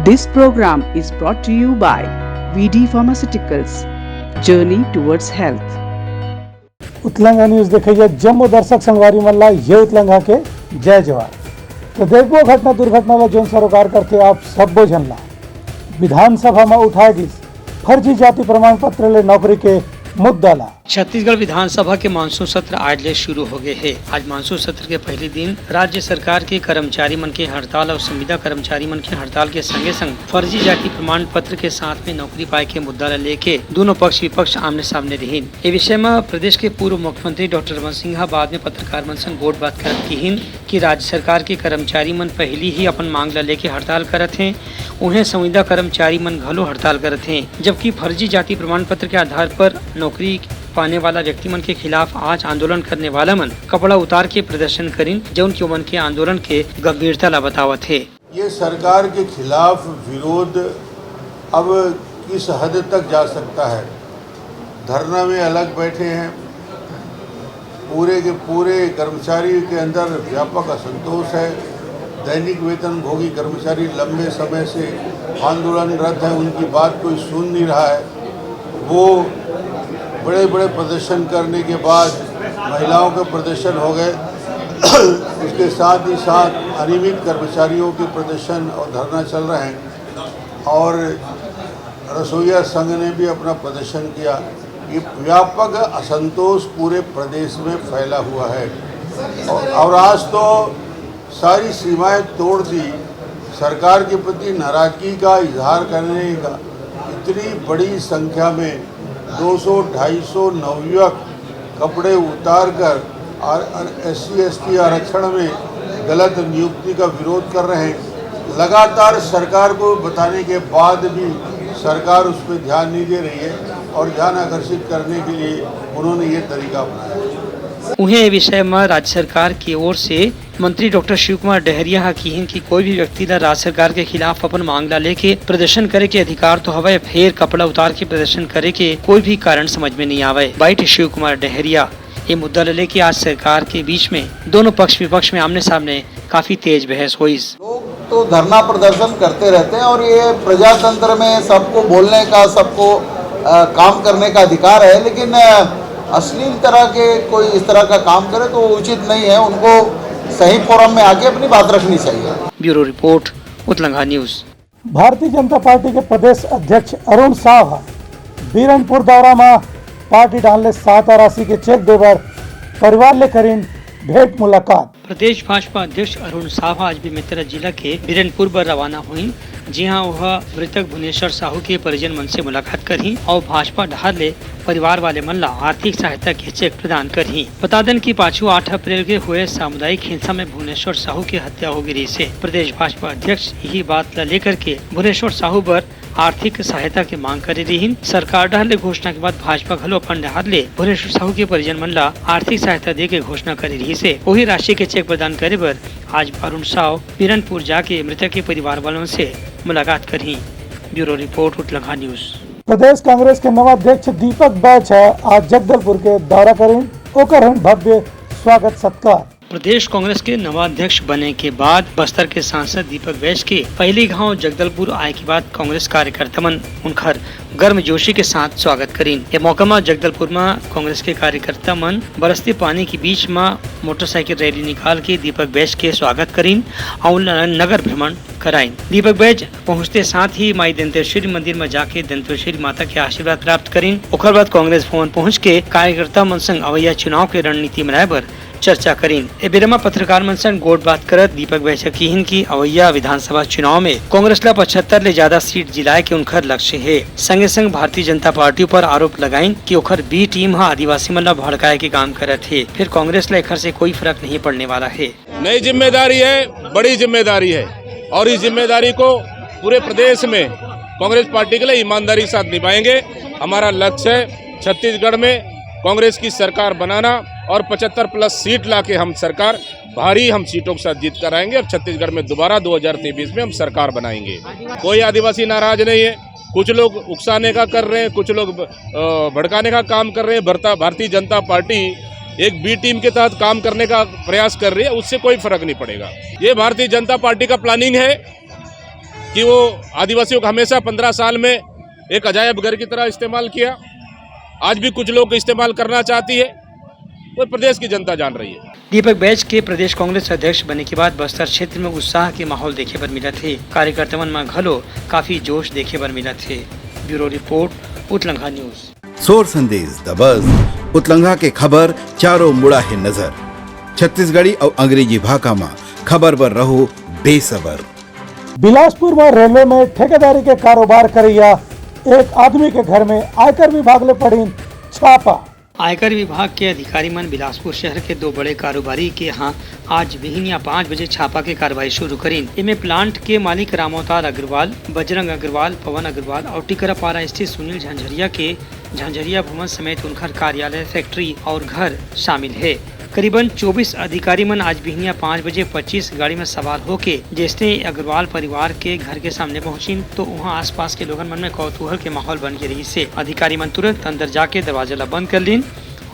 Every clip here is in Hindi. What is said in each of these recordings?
This program is brought to you by VD Pharmaceuticals. Journey towards health. Utlanga news देखिए जम्मू दर्शक संगवारी मल्ला ये उतलंगा के जय जवान। तो देखो घटना दुर्घटना जो सरोकार करके आप सब बोझनला विधानसभा में उठाए दी फर्जी जाति प्रमाण पत्र ले नौकरी के मुद्दा ला। छत्तीसगढ़ विधानसभा के मानसून सत्र आज ले शुरू हो गए हैं। आज मानसून सत्र के पहले दिन राज्य सरकार के कर्मचारी मन के हड़ताल और संविदा कर्मचारी मन के हड़ताल के संगे संग फर्जी जाति प्रमाण पत्र के साथ में नौकरी पाए के मुद्दा लेके दोनों पक्ष विपक्ष आमने सामने रहीन। ये विषय में प्रदेश के पूर्व मुख्यमंत्री डॉक्टर रमन सिंह बाद में पत्रकार मन संग गोट बात करत किहिन कि राज्य सरकार के कर्मचारी मन पहले ही अपन मांग ला लेके हड़ताल करत हैं। उन्हें संविदा कर्मचारी मन घलो हड़ताल करत हैं, जबकि फर्जी जाति प्रमाण पत्र के आधार पर नौकरी पाने वाला व्यक्ति मन के खिलाफ आज आंदोलन करने वाला मन कपड़ा उतार के प्रदर्शन करीन, जो उनके मन के आंदोलन के गंभीरता ला बतावत है। ये सरकार के खिलाफ विरोध अब किस हद तक जा सकता है। धरना में अलग बैठे हैं, पूरे के पूरे कर्मचारी के अंदर व्यापक असंतोष है। दैनिक वेतन भोगी कर्मचारी लंबे समय से आंदोलनरत हैं, उनकी बात कोई सुन नहीं रहा है। वो बड़े बड़े प्रदर्शन करने के बाद महिलाओं के प्रदर्शन हो गए, उसके साथ ही साथ अनियमित कर्मचारियों के प्रदर्शन और धरना चल रहे हैं और रसोईया संघ ने भी अपना प्रदर्शन किया। ये व्यापक असंतोष पूरे प्रदेश में फैला हुआ है और आज तो सारी सीमाएं तोड़ दी। सरकार के प्रति नाराजगी का इजहार करने का इतनी बड़ी संख्या में 200-250 नवयुवक कपड़े उतार कर SC/ST आरक्षण में गलत नियुक्ति का विरोध कर रहे हैं। लगातार सरकार को बताने के बाद भी सरकार उस पर ध्यान नहीं दे रही है और ध्यान आकर्षित करने के लिए उन्होंने ये तरीका अपनाया है। उन्हें विषय में राज्य सरकार की ओर से मंत्री डॉक्टर शिव कुमार डहरिया किहिन कि कोई भी व्यक्ति ला राज्य सरकार के खिलाफ अपन मांग ला लेके प्रदर्शन करे के अधिकार तो हवे, फिर कपड़ा उतार के प्रदर्शन करे के कोई भी कारण समझ में नहीं आवे। बाइट शिव कुमार डहरिया ये मुद्दा लेके आज सरकार के बीच में दोनों पक्ष विपक्ष में आमने सामने काफी तेज बहस हुई। लोग तो धरना प्रदर्शन करते रहते हैं और ये प्रजातंत्र में सबको बोलने का, सबको काम करने का अधिकार है, लेकिन अश्लील तरह के कोई इस तरह का काम करे तो उचित नहीं है। उनको सही फोरम में आके अपनी बात रखनी चाहिए। Bureau report Utlanga news. Bharatiya Janata party के प्रदेश अध्यक्ष अरुण साव बीरनपुर दौरा में पार्टी डालने 7 राशि के चेक देवर परिवार ले करीन भेंट मुलाकात। प्रदेश भाजपा अध्यक्ष अरुण साव आज बेमेतरा जिला के बीरनपुर पर रवाना हुई, जहां वह मृतक भुवनेश्वर साहू के परिजन मन से मुलाकात करी और भाजपा ढाल ले परिवार वाले मन ला आर्थिक सहायता के चेक प्रदान करी। बता दें कि 8 अप्रैल के हुए सामुदायिक हिंसा में भुवनेश्वर साहू की हत्या हो गई से प्रदेश भाजपा अध्यक्ष यही बात ला लेकर के भुवनेश्वर साहू पर आर्थिक सहायता की मांग कर रही। सरकार ढाल घोषणा के बाद भाजपा घलो अपन ढाल ले भुवनेश्वर साहू के परिजन मन ला आर्थिक सहायता दे के घोषणा कर रही से वही राशि के चेक प्रदान करे पर आज अरुण साव बीरनपुर जाके मृतक के परिवार वालों से मुलाकात करी। Bureau report Utlanga news. प्रदेश कांग्रेस के नवा अध्यक्ष दीपक बैच आज जगदलपुर के दौरा करें, ओकर भव्य स्वागत सत्कार। प्रदेश कांग्रेस के नवा अध्यक्ष बने के बाद बस्तर के सांसद दीपक बैच के पहली गांव जगदलपुर आए के बाद कांग्रेस कार्यकर्ता मन उनकर गर्मजोशी के साथ स्वागत करीन। ये मौका में जगदलपुर में कांग्रेस के कार्यकर्ता मन बरसते पानी के बीच में मोटरसाइकिल रैली निकाल के दीपक बैच के स्वागत करीन और नगर भ्रमण कराइन। दीपक बैच पहुँचते साथ ही माई दंतेश्वरी मंदिर में जाके दंतेश्वरी माता के आशीर्वाद प्राप्त करीन। ओकर बाद कांग्रेस भवन पहुँच के कार्यकर्ता मन संग अवैया चुनाव के रणनीति बनाए पर चर्चा करीन। ए बेरमा पत्रकार मन संग गोट बात करत दीपक बैच किहिन की अवैया विधानसभा चुनाव में कांग्रेस ला 75 ले ज्यादा सीट जिलाए के उनकर लक्ष्य है। संगे संग भारतीय जनता पार्टी पर आरोप लगाइन कि ओखर बी टीम आदिवासी मन ला भड़काए के काम करत है, फिर कांग्रेस ला एखर से कोई फर्क नहीं पड़ने वाला है। नई जिम्मेदारी है, बड़ी जिम्मेदारी है और इस जिम्मेदारी को पूरे प्रदेश में कांग्रेस पार्टी के लिए ईमानदारी के साथ निभाएंगे। हमारा लक्ष्य है छत्तीसगढ़ में कांग्रेस की सरकार बनाना और 75+ सीट लाके हम सरकार भारी हम सीटों के साथ जीत कर आएंगे और छत्तीसगढ़ में दोबारा 2023 में हम सरकार बनाएंगे। कोई आदिवासी नाराज नहीं है। कुछ लोग उकसाने का कर रहे हैं, कुछ लोग भड़काने का काम कर रहे हैं। भारतीय जनता पार्टी एक बी टीम के तहत काम करने का प्रयास कर रही है, उससे कोई फर्क नहीं पड़ेगा। ये भारतीय जनता पार्टी का प्लानिंग है कि वो आदिवासियों का हमेशा 15 साल में एक अजायब घर की तरह इस्तेमाल किया। आज भी कुछ लोग इस्तेमाल करना चाहती है, वो प्रदेश की जनता जान रही है। दीपक बैज के प्रदेश कांग्रेस अध्यक्ष बनने के बाद बस्तर क्षेत्र में उत्साह के माहौल देखे पर मिला थे। कार्यकर्ताओं में घलो काफी जोश देखे पर मिला थे। Bureau report, Utlanga news. सोर संदेश द बज़ उतलंघा के खबर चारों मुड़ा है नजर। छत्तीसगढ़ी और अंग्रेजी भाषा में खबर पर रहो बेसबर। बिलासपुर में रेलवे में ठेकेदारी के कारोबार करिया एक आदमी के घर में आयकर विभाग ले पड़ी छापा। आयकर विभाग के अधिकारी मन बिलासपुर शहर के दो बड़े कारोबारी के यहाँ आज बिहनिया 5 बजे छापा के कार्रवाई शुरू करीन। इनमें प्लांट के मालिक रामोतार अग्रवाल, बजरंग अग्रवाल, पवन अग्रवाल और टिकरापारा स्थित सुनील झंझरिया के झंझरिया भवन समेत उनका कार्यालय, फैक्ट्री और घर शामिल है। करीबन 24 अधिकारी मन आज बिहनिया 5 बजे 25 गाड़ी में सवार होके जैसे अग्रवाल परिवार के घर के सामने पहुंची तो वहां आसपास के लोगन मन में कौतूहल के माहौल बन के रही से अधिकारी मन तुरंत अंदर जाके दरवाजा ला बंद कर लीन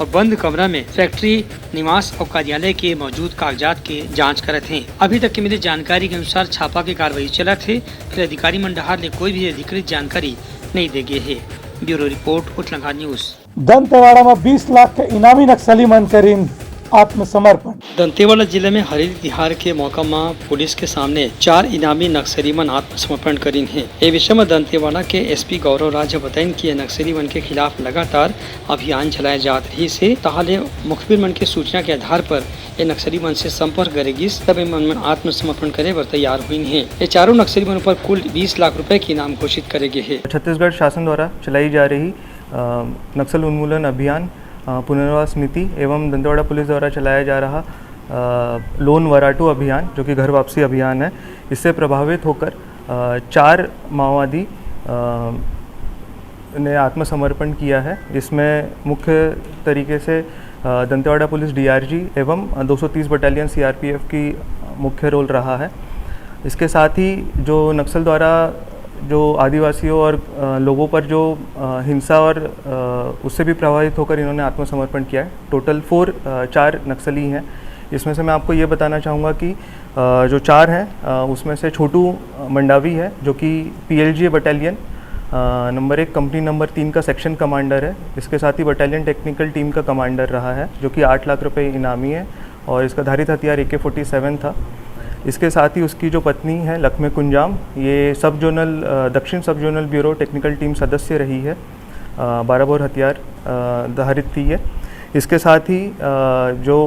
और बंद कमरा में फैक्ट्री, निवास और कार्यालय के मौजूद कागजात के जांच करत हैं। अभी तक की मिली जानकारी के अनुसार छापा के कार्रवाई चला थे, फिर अधिकारी मन डहार ने कोई भी अधिकृत जानकारी नहीं दे गए है। Bureau report, Utlanga news. Dantewada में 20 लाख के इनामी नक्सली मन करीन आत्मसमर्पण। दंतेवाड़ा जिले में हरित तिहार के मौका में पुलिस के सामने 4 इनामी नक्सली मन आत्मसमर्पण करीन हैं। ये विषय में दंतेवाड़ा के एसपी गौरव राज बताइन कि नक्सली मन के खिलाफ लगातार अभियान चलाए जात रही से ताहले मुखबिर मन के सूचना के आधार पर ये नक्सली मन से संपर्क करेगी तब मन आत्मसमर्पण करे पर तैयार हुई है। ये चारों नक्सली मन पर कुल 20 लाख रुपए की इनाम घोषित करेगी है। छत्तीसगढ़ शासन द्वारा चलाई जा रही नक्सल उन्मूलन अभियान, पुनर्वास नीति एवं दंतेवाड़ा पुलिस द्वारा चलाया जा रहा लोन वराटू अभियान जो कि घर वापसी अभियान है, इससे प्रभावित होकर 4 माओवादी ने आत्मसमर्पण किया है। जिसमें मुख्य तरीके से दंतेवाड़ा पुलिस डीआरजी एवं 230 बटालियन सीआरपीएफ की मुख्य रोल रहा है। इसके साथ ही जो नक्सल द्वारा जो आदिवासियों और लोगों पर जो हिंसा और उससे भी प्रभावित होकर इन्होंने आत्मसमर्पण किया है। टोटल 4 नक्सली हैं। इसमें से मैं आपको ये बताना चाहूँगा कि जो 4 हैं उसमें से छोटू मंडावी है जो कि PLG battalion number 1 company number 3 का सेक्शन कमांडर है। इसके साथ ही बटालियन टेक्निकल टीम का कमांडर रहा है जो कि 8 लाख रुपए इनामी है और इसका धारित हथियार AK-47 था। इसके साथ ही उसकी जो पत्नी है लक्ष्मी कुंजाम, ये सब जोनल दक्षिण सब जोनल ब्यूरो टेक्निकल टीम सदस्य रही है। 12 बोर हथियार धारित थी है। इसके साथ ही जो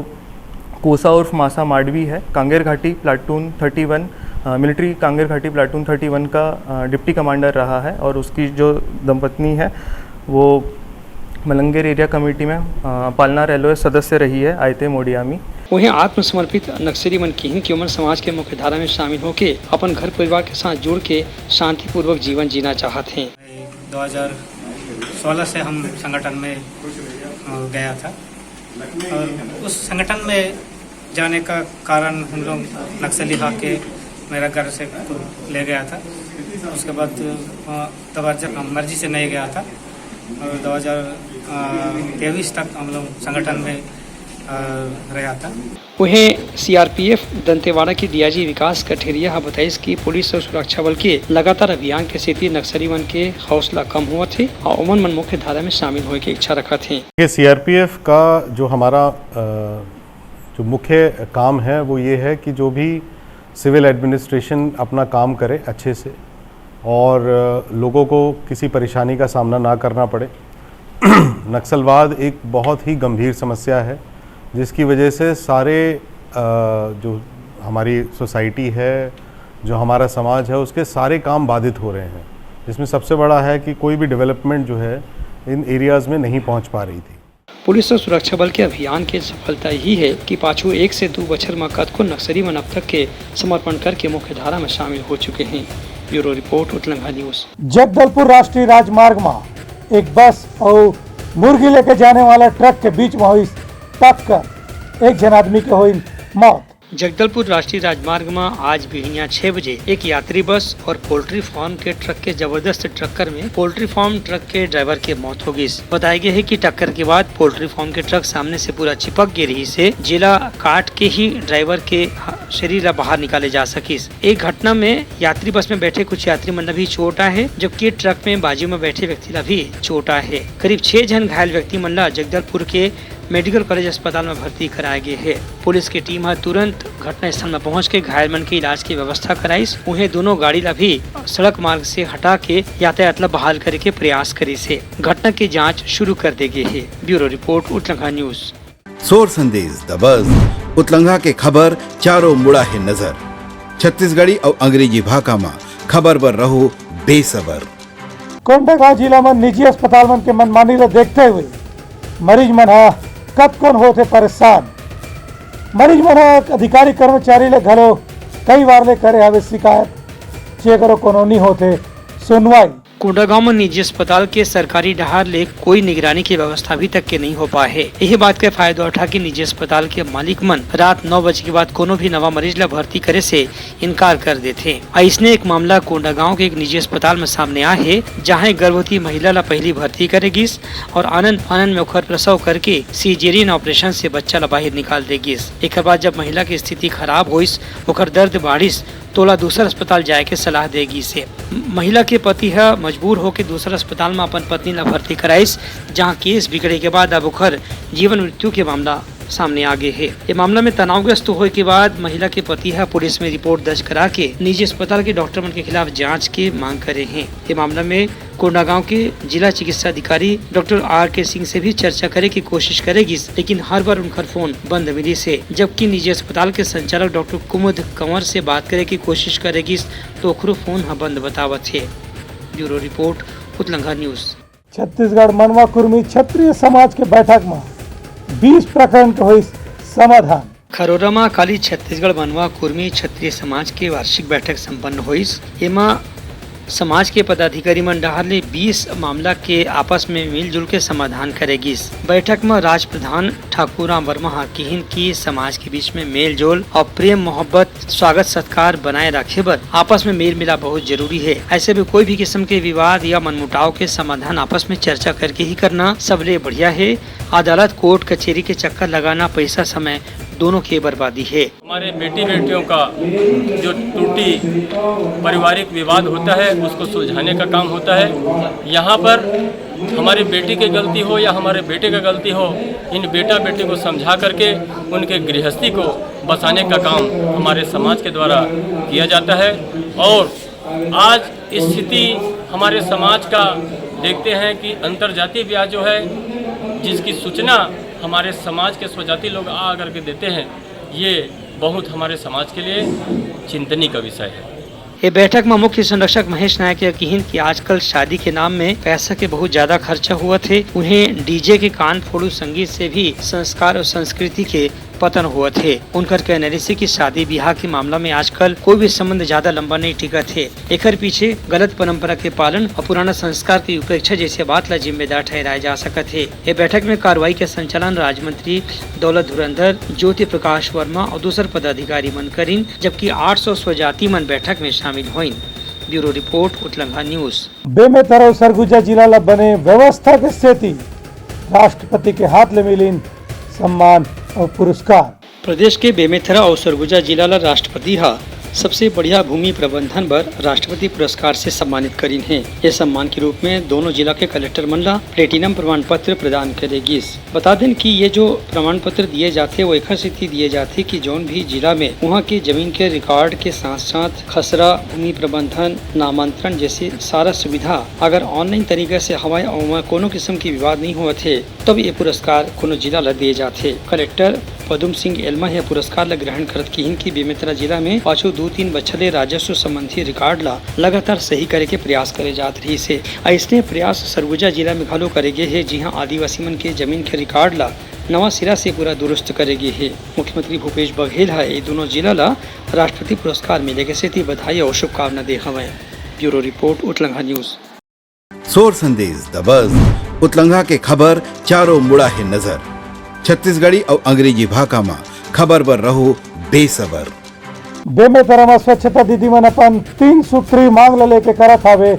कोसा उर्फ मासा माडवी है, कांगेर घाटी प्लाटून 31 मिलिट्री कांगेर घाटी प्लाटून 31 का डिप्टी कमांडर रहा है और उसकी जो दंपत्नी है वो मलंगेर एरिया कमेटी में पालना रेलवे सदस्य रही है आयते मोडियामी। वहीं आत्मसमर्पित नक्सली मन की उम्र समाज के मुख्य धारा में शामिल होकर अपन घर परिवार के साथ जुड़ के शांतिपूर्वक जीवन जीना चाहते हैं। 2016 से हम संगठन में गया था और उस संगठन में जाने का कारण हम लोग नक्सली के मेरा घर से ले गया था। उसके बाद दरवाजा मर्जी से नहीं गया था और 2023 तक हम लोग संगठन में रहा था। वहीं सीआरपीएफ दंतेवाड़ा की डीआईजी विकास कठेरिया बताइस कि पुलिस और सुरक्षा बल के लगातार अभियान के स्थिति नक्सली मन के हौसला कम हुआ थे और उमन मन मुख्य धारा में शामिल होने की इच्छा रखा थे। सीआरपीएफ का जो हमारा जो मुख्य काम है वो ये है कि जो भी सिविल एडमिनिस्ट्रेशन अपना काम करे अच्छे से और लोगों को किसी परेशानी का सामना ना करना पड़े। नक्सलवाद एक बहुत ही गंभीर समस्या है जिसकी वजह से सारे जो हमारी सोसाइटी है, जो हमारा समाज है, उसके सारे काम बाधित हो रहे हैं। जिसमें सबसे बड़ा है कि कोई भी डेवलपमेंट जो है इन एरियाज़ में नहीं पहुंच पा रही थी। पुलिस और सुरक्षा बल के अभियान की सफलता ही है कि पाछू 1 से 2 बछर में कतको नक्सली मन अब तक के समर्पण करके मुख्य धारा में शामिल हो चुके हैं। Bureau report, Utlanga news. Jagdalpur राष्ट्रीय राजमार्ग में एक बस और मुर्गी लेके जाने वाला ट्रक के बीच में हुई टक्कर, एक जन आदमी के हुई मौत। जगदलपुर राष्ट्रीय राजमार्ग में आज बिहनिया 6 बजे एक यात्री बस और पोल्ट्री फार्म के ट्रक के जबरदस्त टक्कर में पोल्ट्री फार्म ट्रक के ड्राइवर की मौत हो गई। बताया गया है कि टक्कर के बाद पोल्ट्री फार्म के ट्रक सामने से पूरा चिपक गई रही से जिला काट के ही ड्राइवर के शरीर बाहर निकाले जा सकी। एक घटना में यात्री बस में बैठे कुछ यात्री मन भी चोट आए है, जबकि ट्रक में बाजू में बैठे व्यक्ति ला भी चोट आए है। करीब 6 जन घायल व्यक्ति मन ला जगदलपुर के मेडिकल कॉलेज अस्पताल में भर्ती कराया गया है। पुलिस की टीम तुरंत घटना स्थल में पहुंच के घायल मन के इलाज की व्यवस्था कराई। उन्हें दोनों गाड़ी ला भी सड़क मार्ग से हटा के यातायात ला बहाल करे के प्रयास करी से घटना की जांच शुरू कर दी गई है। Bureau report Utlanga news. सोर संदेश द बज़ उतलंघा के खबर चारों मुड़ा है नजर। छत्तीसगढ़ी और अंग्रेजी भाषा में खबर पर रहो बेसबर। कोंडागांव जिला में निजी अस्पताल मन के मनमानी ला देखते हुए मरीज मन कब कौन होते परेशान। मरीज मन अधिकारी कर्मचारी ले घलो कई बार ले करे हवे शिकायत, जेकरो कोनो नहीं होते सुनवाई। कोंडागांव में निजी अस्पताल के सरकारी डहार ले कोई निगरानी की व्यवस्था अभी तक के नहीं हो पाए है। यही बात का फायदा उठा के निजी अस्पताल के मालिक मन रात 9 बजे के बाद कोनो भी नवा मरीज ला भर्ती करे से इनकार कर देते। इसने एक मामला कोंडागांव के एक निजी अस्पताल में सामने आया है, जहां एक महिला ला पहली भर्ती करेगी और आनंद फानंद में ओखर प्रसव करके सीजेरियन ऑपरेशन से बच्चा ला बाहर निकाल देगी। एक बाद जब महिला की स्थिति खराब हुई, ओखर दर्द बाढ़िस तोला दूसरा अस्पताल जाए के सलाह देगी से महिला के पति है मजबूर होकर दूसरा अस्पताल में अपन पत्नी ला भर्ती कराइस, जहां केस बिगड़े के बाद अब ओखर जीवन मृत्यु के मामला सामने आ गए है। ये मामला में तनावग्रस्त होने के बाद महिला के पति है पुलिस में रिपोर्ट दर्ज करा के निजी अस्पताल के डॉक्टर मन के खिलाफ जांच की मांग करे हैं। ये मामला में कोंडागांव के जिला चिकित्सा अधिकारी डॉक्टर R.K. सिंह से भी चर्चा करे की कोशिश करेगी, लेकिन हर बार उनका फोन बंद मिली से। जबकि निजी अस्पताल के संचालक डॉक्टर कुमुद कंवर से बात करे की कोशिश करेगी तो ओखरो फोन बंद बतावत है। Bureau report Utlanga news. Chhattisgarh मनवा कुर्मी क्षत्रिय समाज के बैठक में 20 प्रकरण के हुई समाधान। खरोरा में काली छत्तीसगढ़ मनवा कुर्मी क्षत्रिय समाज के वार्षिक बैठक संपन्न हुई। एमा समाज के पदाधिकारी मन डहार ले 20 मामला के आपस में मिलजुल के समाधान करेगी। बैठक में राज प्रधान ठाकुराम वर्मा किहिन की समाज के बीच में मेल जोल और प्रेम मोहब्बत स्वागत सत्कार बनाए रखे बर आपस में मेल मिला बहुत जरूरी है। ऐसे में कोई भी किस्म के विवाद या मनमुटाव के समाधान आपस में चर्चा करके ही करना सबले बढ़िया है। अदालत कोर्ट कचहरी के चक्कर लगाना पैसा समय दोनों की बर्बादी है। हमारे बेटी बेटियों का जो टूटी पारिवारिक विवाद होता है उसको सुलझाने का काम होता है। यहाँ पर हमारी बेटी की गलती हो या हमारे बेटे का गलती हो, इन बेटा बेटी को समझा करके उनके गृहस्थी को बचाने का काम हमारे समाज के द्वारा किया जाता है। और आज स्थिति हमारे समाज का देखते हैं कि अंतर्जातीय ब्याह जो है, जिसकी सूचना हमारे समाज के स्वजाति लोग आ करके देते हैं, ये बहुत हमारे समाज के लिए चिंतनीय का विषय है। ये बैठक में मुख्य संरक्षक महेश नायक ने कहिन कि आजकल शादी के नाम में पैसा के बहुत ज्यादा खर्चा हुआ थे। उन्हें डीजे के कान फोड़ू संगीत से भी संस्कार और संस्कृति के पतन हुआ थे। उनकर कहने से कि शादी ब्याह के मामला में आजकल कोई भी संबंध ज्यादा लंबा नहीं टिका थे। एकर पीछे गलत परंपरा के पालन और पुराना संस्कार की उपेक्षा जैसे बात ला जिम्मेदार ठहराया जा सका थे। ये बैठक में कार्रवाई के संचालन राज्य मंत्री दौलत धुरंधर, ज्योति प्रकाश वर्मा और दूसर पदाधिकारी मन करीन, जबकि 800 स्वजाति मन बैठक में शामिल हुई। Bureau report Utlanga news. Bemetara और सरगुजा जिला ला बने व्यवस्था के स्थिति राष्ट्रपति के हाथ ले मिलीन सम्मान और पुरस्कार। प्रदेश के बेमेतरा और सरगुजा जिला ला राष्ट्रपति सबसे बढ़िया भूमि प्रबंधन पर राष्ट्रपति पुरस्कार से सम्मानित करीन है। ये सम्मान के रूप में दोनों जिला के कलेक्टर मन ला प्लेटिनम प्रमाण पत्र प्रदान करेगी। बता दें कि ये जो प्रमाण पत्र दिए जाते वो एक स्थिति दिए जाते कि जौन भी जिला में वहाँ की जमीन के रिकॉर्ड के साथ साथ खसरा, भूमि प्रबंधन, नामांतरण जैसी सारा सुविधा अगर ऑनलाइन तरीके से हवाई और कोनो किस्म की विवाद नहीं हुए थे तब ये पुरस्कार कोनो जिला ला दिए जाते। कलेक्टर पदुम सिंह एलमा यह पुरस्कार ला ग्रहण करत किहिन की बेमेतरा जिला में पाछू 2-3 बछले राजस्व संबंधी रिकॉर्ड ला लगातार सही करे के प्रयास करे जात रही से। ऐसने प्रयास सरगुजा जिला में घालो करेगे है, जहाँ आदिवासी मन के जमीन के रिकॉर्ड ला नवा सिरा से पूरा दुरुस्त करेगी है। मुख्यमंत्री भूपेश बघेल है ये दोनों जिला ला राष्ट्रपति पुरस्कार मिले के सेती बधाई और शुभकामना दे हवे। Bureau report Utlanga news. सोर संदेश द बज़ उतलंघा के खबर चारों मुड़ा है नजर। छत्तीसगढ़ी और अंग्रेजी भाषा में खबर पर रहो बेसबर। बेमेतरा स्वच्छता दीदी मन अपन 3 सूत्री मांग लेके करत हावे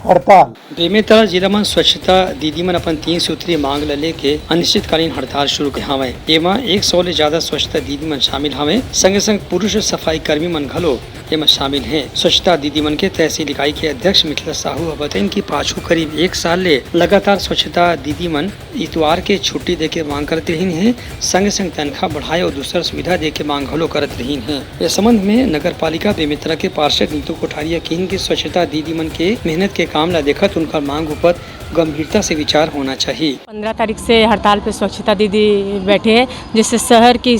हड़ताल। बेमेतरा जिला में स्वच्छता दीदी मन अपन 3 सूत्री मांग लेके अनिश्चितकालीन हड़ताल शुरू हवे। एमा 100 ले ज्यादा स्वच्छता दीदी मन शामिल हवे। संगे संग पुरुष सफाई कर्मी मन घलो एमा शामिल हैं। स्वच्छता दीदी मन के तहसील इकाई के अध्यक्ष मिथिला साहू बताइन की पाछू करीब 1 साल ले लगातार स्वच्छता दीदी मन इतवार के छुट्टी दे के मांग करते रही हैं। संगे संग तनख्वाह बढ़ाए और दूसरा सुविधा दे के मांग घलो करत रही हैं। इस संबंध में नगर पालिका बेमेतरा के पार्षद नीतू कोठारिया कहिन की स्वच्छता दीदी मन के मेहनत के काम ला देखत उनका मांग ऊपर गंभीरता से विचार होना चाहिए। 15 तारीख से हड़ताल पे स्वच्छता दीदी बैठे हैं, जिससे शहर की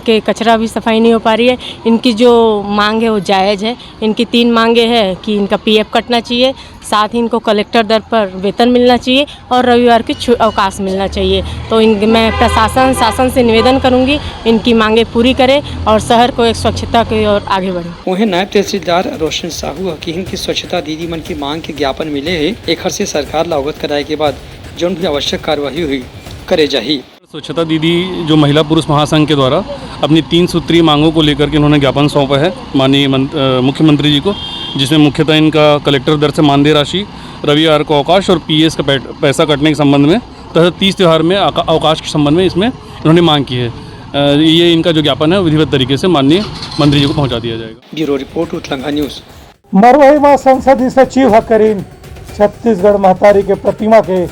के कचरा भी सफाई नहीं हो पा रही है। इनकी जो मांग है वो जायज़ है। इनकी 3 मांगे हैं कि इनका पीएफ कटना चाहिए, साथ ही इनको कलेक्टर दर पर वेतन मिलना चाहिए और रविवार की अवकाश मिलना चाहिए। तो मैं प्रशासन शासन से निवेदन करूंगी इनकी मांगे पूरी करें और शहर को एक स्वच्छता की ओर आगे बढ़े। वहीं नायब तहसीलदार रोशन साहू हकीम की स्वच्छता दीदी मन की मांग के ज्ञापन मिले है। एक से सरकार ला अवगत कराए के बाद जो भी आवश्यक कार्यवाही हुई करे जाही। स्वच्छता दीदी जो महिला पुरुष महासंघ के द्वारा अपनी 3 सूत्री मांगों को लेकर के उन्होंने ज्ञापन सौंपा है माननीय मुख्यमंत्री जी को, जिसमें मुख्यतः इनका कलेक्टर दर से मानदेय राशि, रविवार को अवकाश और पीएस का पैसा कटने के संबंध में तथा 30 त्यौहार में अवकाश के संबंध में इसमें उन्होंने मांग की है। ये इनका जो ज्ञापन है विधिवत तरीके से माननीय मंत्री जी को पहुँचा दिया जाएगा। Bureau report Utlanga news. Marwahi में संसदीय सचिव हकरीन छत्तीसगढ़ महतारी के प्रतिमा के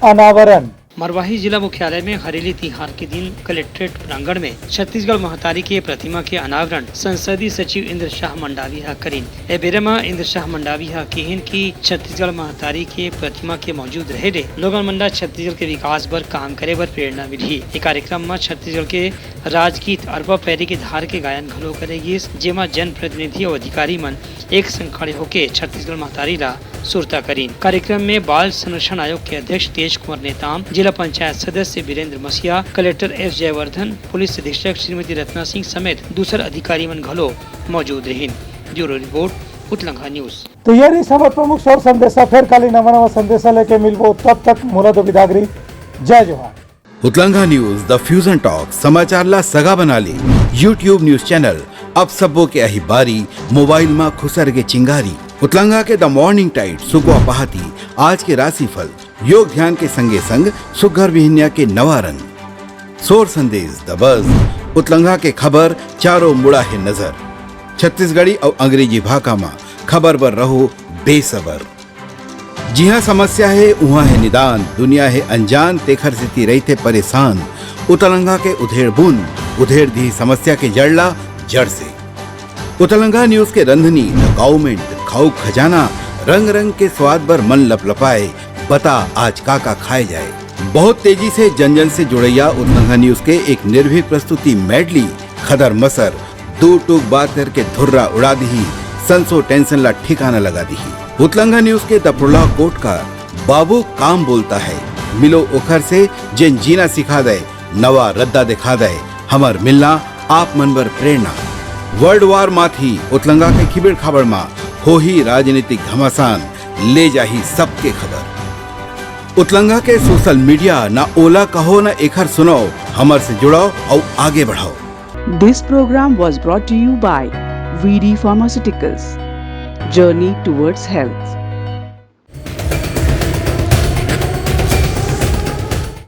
अनावरण। मरवाही जिला मुख्यालय में हरेली तिहार के दिन कलेक्ट्रेट प्रांगण में छत्तीसगढ़ महतारी के प्रतिमा के अनावरण संसदीय सचिव इंद्र शाह मंडाविया करीन। ए बेरे में इंद्र शाह मंडाविया कहिन की छत्तीसगढ़ महतारी के प्रतिमा के मौजूद रहे ले लोगन मंडा छत्तीसगढ़ के विकास बर काम करे बर प्रेरणा मिली। ये कार्यक्रम में छत्तीसगढ़ के राजगीत अरबा पैरी के धार के गायन घलो करेगी, जेमा जन प्रतिनिधि और अधिकारी मन एक संग खड़े होके छत्तीसगढ़ महतारी ला सुरता करीन। कार्यक्रम में बाल संरक्षण आयोग के अध्यक्ष तेज कुमार नेताम, जिला पंचायत सदस्य Virendra Masiya, collector S Jayavardhan, police अधीक्षक श्रीमती रत्ना सिंह समेत दूसरे अधिकारी मन घलो मौजूद रहीन। Bureau report Utlanga news. तो ये रही सब प्रमुख शोर संदेशा। फिर खाली नवा संदेशा लेके मिलबो, तब तक मोला दो बिदागरी। जय जवाहर। Utlanga news the fusion talk समाचार ला सगा बना ली। यूट्यूब न्यूज चैनल अब सबो के अही बारी मोबाइल में खुसर के चिंगारी। उत्लंघा के द मॉर्निंग टाइड सुगवा पहाती, आज के राशिफल, योग ध्यान के संगे संग सुघर विहिन्या के नवारन, सोर संदेश द बज। उत्लंघा के खबर चारों मुड़ा है नजर। छत्तीसगढ़ी और अंग्रेजी भाषा में खबर बर रहो बेसबर। जी हाँ, समस्या है वहाँ है निदान, दुनिया है अनजान तेखर से रहते परेशान। उत्लंघा के उधेड़ बुन उधेड़ दी समस्या के जड़ला जड़ से। उत्लंघा न्यूज के रंधनी द गवर्नमेंट खाऊ खजाना, रंग रंग के स्वाद बर मन लपलपाए, बता आज का खाए जाए। बहुत तेजी से जन जन से जुड़ैया उत्लंघा न्यूज के एक निर्भीक प्रस्तुति मेडली खदर मसर दो टूक बात करके धुर्रा उड़ा दी, संसो टेंशन ला ठिकाना लगा दी। उत्लंघा न्यूज के दपुरला कोट का बाबू काम बोलता है, मिलो ओखर से जिन जीना सिखा दे, नवा रद्दा दिखा दे, हमर मिलना आप मन बर प्रेरणा। वर्ल्ड वार माथी उत्लंघा के खिबड़ खबर मा हो ही राजनीतिक घमासान, ले जाही सबके खबर। उत्लंघा के सोशल मीडिया ना ओला कहो ना एखर सुनो, हमर से जुड़ाओ और आगे बढ़ाओ। This program was brought to you by VD Pharmaceuticals. Journey towards health.